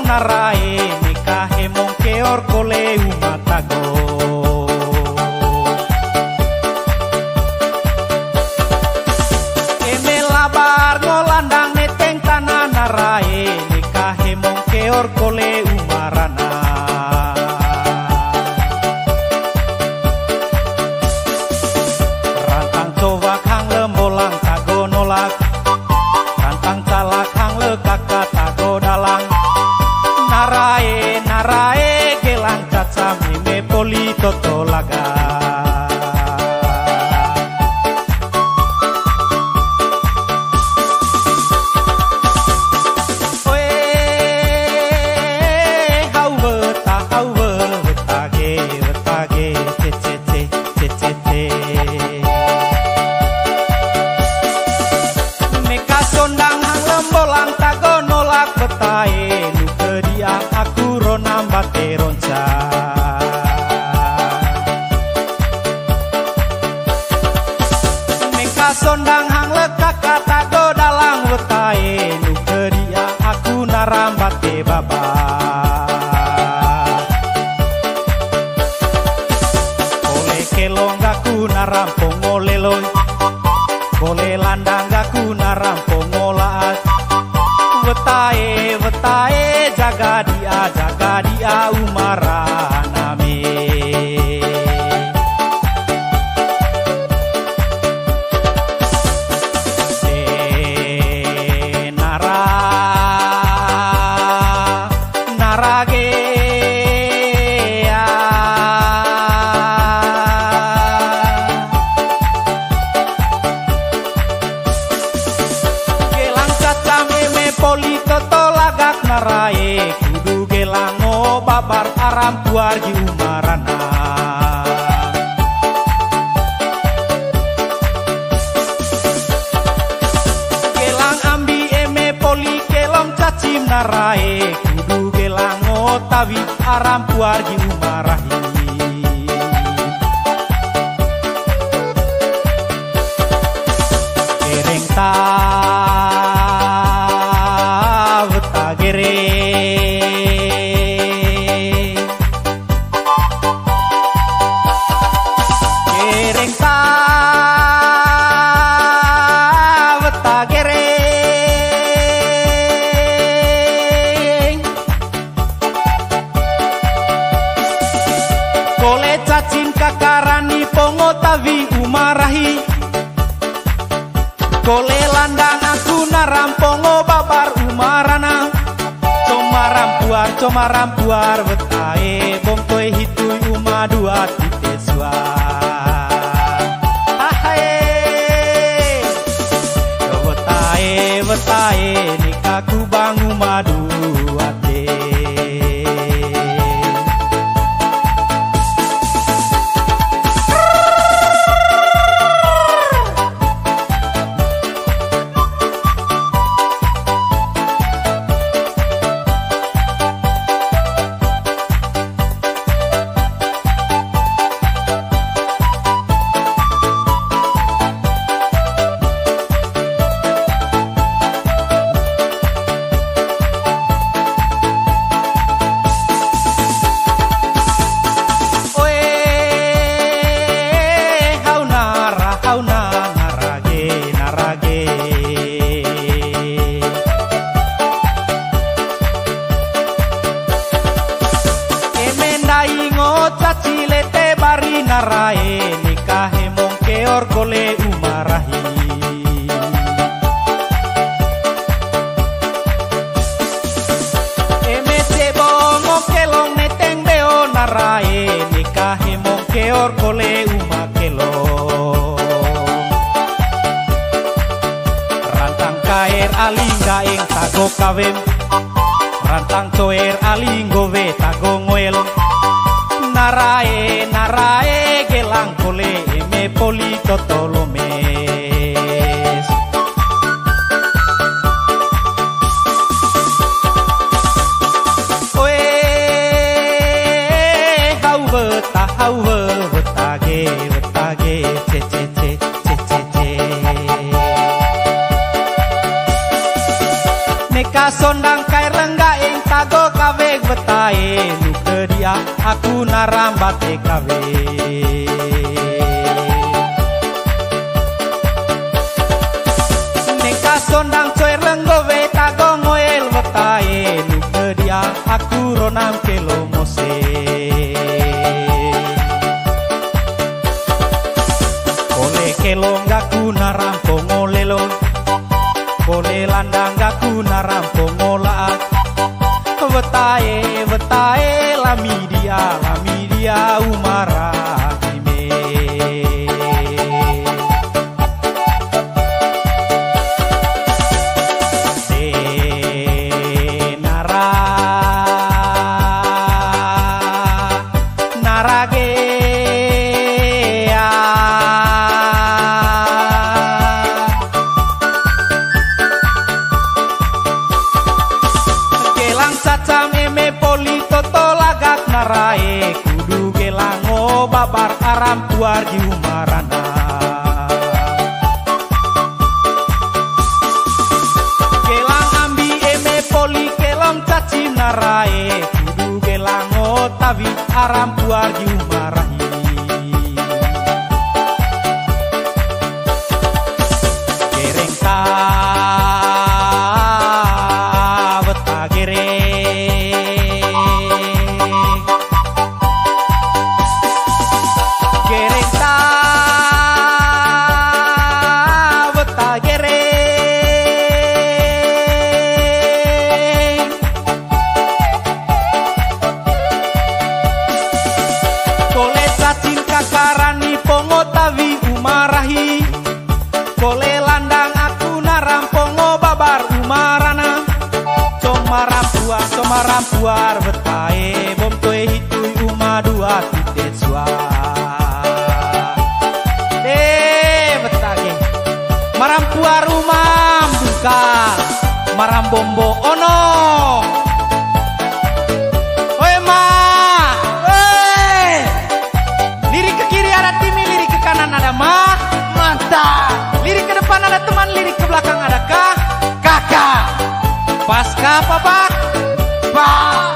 narae nikah hemong keor kole umatago. Eme labar ngolandang neteng tanah narae nikah hemong keor kole umarana. Rantang cowak hang lembolang tago nolak, rantang calak hang lekaka tago dalang. Narae narae gelang caca meme poli toto laga. Sondang hang lekak kata go dalang wetae nu kedia aku narambate baba. Ole kelong gaku narampong oleloy, ole landang gaku narampong olaat. Wetae wetae jaga dia umaraname. Narae kudu gelango babar aram puar di umarana. Gelang ambi eme poli kelong cacim narae kudu gelango tawi aram puar di umarahi. Kereng ta kole cacing kakarani pongo tawi umarahi. Kole landang aku narampongo babar umarana. Comaram puar wetae bongkoe hitui uma dua titeswa. Ahae wetae nikaku bang uma dua te. Narae nikah hemong keor kole umarahi. Eme cebongo kelong neteng beo narae nikah hemong keor kole umakelong. Rantang kaer alingga ing tago kawem, rantang coer alinggo we tago ngoel. Narae gelang kole eme poli totolomes. Oe hau wetage ce. Neka sondang kair lengga ing tago to kawe betae nu ke dia aku narambate kawe. Neka sondang coer lenggowe tago ngoel betae nu ke dia aku ronam kelo mose. Ole kelong gaku narampong olelo, ole landang gaku narampong olaak. Betae betae lamidia umara ime. Se nara narage caca meme poli toto lagak narae kudu gelango babar aram puar di umarana. Gelang ambi eme poli kelong caci narae kudu gelango tabi aram puar di umarahi. Gereng ka karani pongo tawi umarahi, kole landang aku narampongo babar umarana. Comarampuar betae bom toe hitui uma dua titik sua. Betage marampuar umam duka marambombo ono. Ada mah mantap, lirik ke depan ada teman, lirik ke belakang ada kakak. Pasca papa, pak.